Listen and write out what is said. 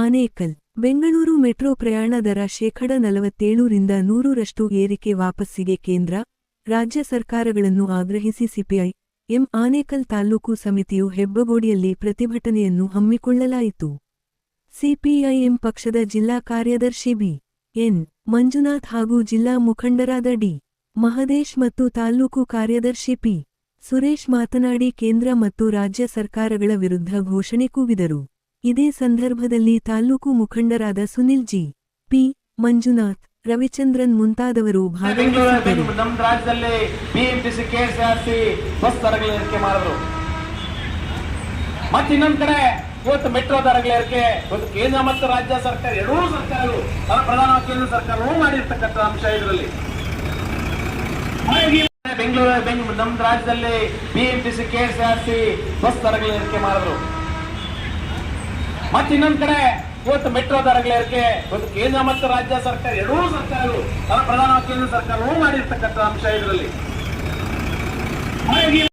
Anekal Bengaluru metro ಪ್ರಯಾಣ ದರ ಶೇಕಡ 47ರಿಂದ 100ರಷ್ಟು ಏರಿಕೆ ವಾಪಸ್ಸಿಗೆ ಕೇಂದ್ರ, ರಾಜ್ಯ ಸರ್ಕಾರಗಳನ್ನು ಆಗ್ರಹಿಸಿ ಸಿಪಿಐ ಎಂ ಆನೇಕಲ್ ತಾಲ್ಲೂಕು ಸಮಿತಿಯು ಹೆಬ್ಬಗೋಡಿಯಲ್ಲಿ ಪ್ರತಿಭಟನೆಯನ್ನು ಹಮ್ಮಿಕೊಳ್ಳಲಾಯಿತು. ಸಿಪಿಐಎಂ ಪಕ್ಷದ ಜಿಲ್ಲಾ ಕಾರ್ಯದರ್ಶಿ ಬಿ. ಎನ್. ಮಂಜುನಾಥ್ ಹಾಗೂ ಜಿಲ್ಲಾ ಮುಖಂಡರಾದ ಡಿ. ಮಹದೇಶ್ ಮತ್ತು ತಾಲ್ಲೂಕು ಕಾರ್ಯದರ್ಶಿ ಪಿ. ಸುರೇಶ್ ಮಾತನಾಡಿ ಕೇಂದ್ರ ಮತ್ತು ರಾಜ್ಯ ಸರ್ಕಾರಗಳ ವಿರುದ್ಧ ಘೋಷಣೆ ಕೂಗಿದರು. ಇದೇ ಸಂದರ್ಭದಲ್ಲಿ ತಾಲ್ಲೂಕು ಮುಖಂಡರಾದ ಸುನಿಲ್ ಜಿ. ಪಿ. ಮಂಜುನಾಥ್, ರವಿಚಂದ್ರನ್ ಮುಂತಾದವರು ಭಾಗವಹಿಸಿದ್ದರು. ನಮ್ಮ ರಾಜ್ಯದಲ್ಲಿ ಬಿಎಂಟಿಸಿ ಕೆಎಸ್ಆರ್ಸಿ ಬಸ್ ದರಗಳ ಏರಿಕೆ ಮಾಡಿದ್ರು. ಮತ್ತೆ ಇನ್ನೊಂದ್ ಕಡೆ ಇವತ್ತು ಮೆಟ್ರೋ ದರಗಳ ಏರಿಕೆ ಇವತ್ತು ಕೇಂದ್ರ ಮತ್ತು ರಾಜ್ಯ ಸರ್ಕಾರ ಎರಡೂ ಸರ್ಕಾರಗಳು ಪ್ರಧಾನ ಕೇಂದ್ರ ಸರ್ಕಾರವೂ ಮಾಡಿರ್ತಕ್ಕಂಥ ಅಂಶ ಇದರಲ್ಲಿ. ಬೆಂಗಳೂರು ನಮ್ಮ ರಾಜ್ಯದಲ್ಲಿ ಬಿಎಂಟಿಸಿ ಕೆಎಸ್ಆರ್ಸಿ ಬಸ್ ದರಗಳ ಏರಿಕೆ ಮಾಡಿದ್ರು. ಮತ್ತೆ ಇನ್ನೊಂದ್ ಕಡೆ ಇವತ್ತು ಮೆಟ್ರೋ ದರಗಳ ಏರಿಕೆ ಇವತ್ತು ಕೇಂದ್ರ ಮತ್ತು ರಾಜ್ಯ ಸರ್ಕಾರ ಎರಡೂ ಸರ್ಕಾರಗಳು ಪ್ರಧಾನ ಕೇಂದ್ರ ಸರ್ಕಾರವೂ ಮಾಡಿರ್ತಕ್ಕಂಥ ಅಂಶ ಇದರಲ್ಲಿ.